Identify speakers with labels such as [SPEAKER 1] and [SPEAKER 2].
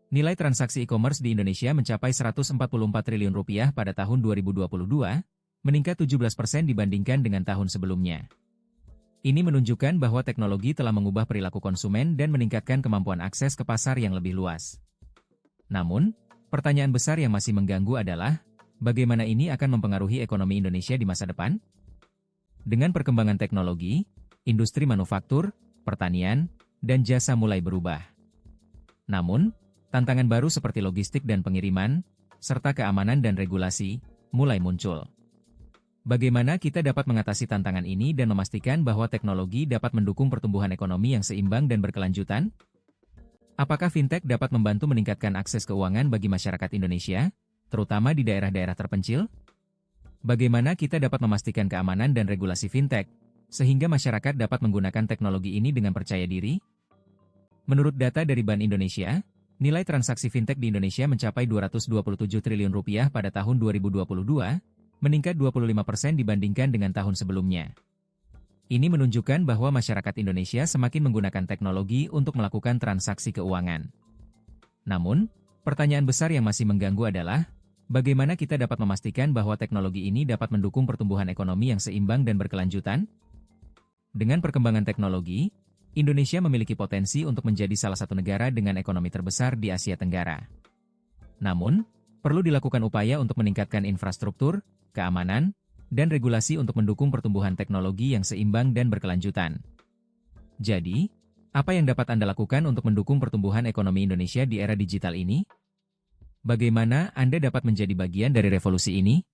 [SPEAKER 1] Nilai transaksi e-commerce di Indonesia mencapai Rp144 triliun pada tahun 2022, meningkat 17% dibandingkan dengan tahun sebelumnya. Ini menunjukkan bahwa teknologi telah mengubah perilaku konsumen dan meningkatkan kemampuan akses ke pasar yang lebih luas. Namun, pertanyaan besar yang masih mengganggu adalah, bagaimana ini akan mempengaruhi ekonomi Indonesia di masa depan? Dengan perkembangan teknologi, industri manufaktur, pertanian, dan jasa mulai berubah. Namun, tantangan baru seperti logistik dan pengiriman, serta keamanan dan regulasi, mulai muncul. Bagaimana kita dapat mengatasi tantangan ini dan memastikan bahwa teknologi dapat mendukung pertumbuhan ekonomi yang seimbang dan berkelanjutan? Apakah fintech dapat membantu meningkatkan akses keuangan bagi masyarakat Indonesia, terutama di daerah-daerah terpencil? Bagaimana kita dapat memastikan keamanan dan regulasi fintech, sehingga masyarakat dapat menggunakan teknologi ini dengan percaya diri? Menurut data dari Bank Indonesia, nilai transaksi fintech di Indonesia mencapai Rp227 triliun pada tahun 2022, meningkat 25% dibandingkan dengan tahun sebelumnya. Ini menunjukkan bahwa masyarakat Indonesia semakin menggunakan teknologi untuk melakukan transaksi keuangan. Namun, pertanyaan besar yang masih mengganggu adalah, bagaimana kita dapat memastikan bahwa teknologi ini dapat mendukung pertumbuhan ekonomi yang seimbang dan berkelanjutan? Dengan perkembangan teknologi, Indonesia memiliki potensi untuk menjadi salah satu negara dengan ekonomi terbesar di Asia Tenggara. Namun, perlu dilakukan upaya untuk meningkatkan infrastruktur, keamanan, dan regulasi untuk mendukung pertumbuhan teknologi yang seimbang dan berkelanjutan. Jadi, apa yang dapat Anda lakukan untuk mendukung pertumbuhan ekonomi Indonesia di era digital ini? Bagaimana Anda dapat menjadi bagian dari revolusi ini?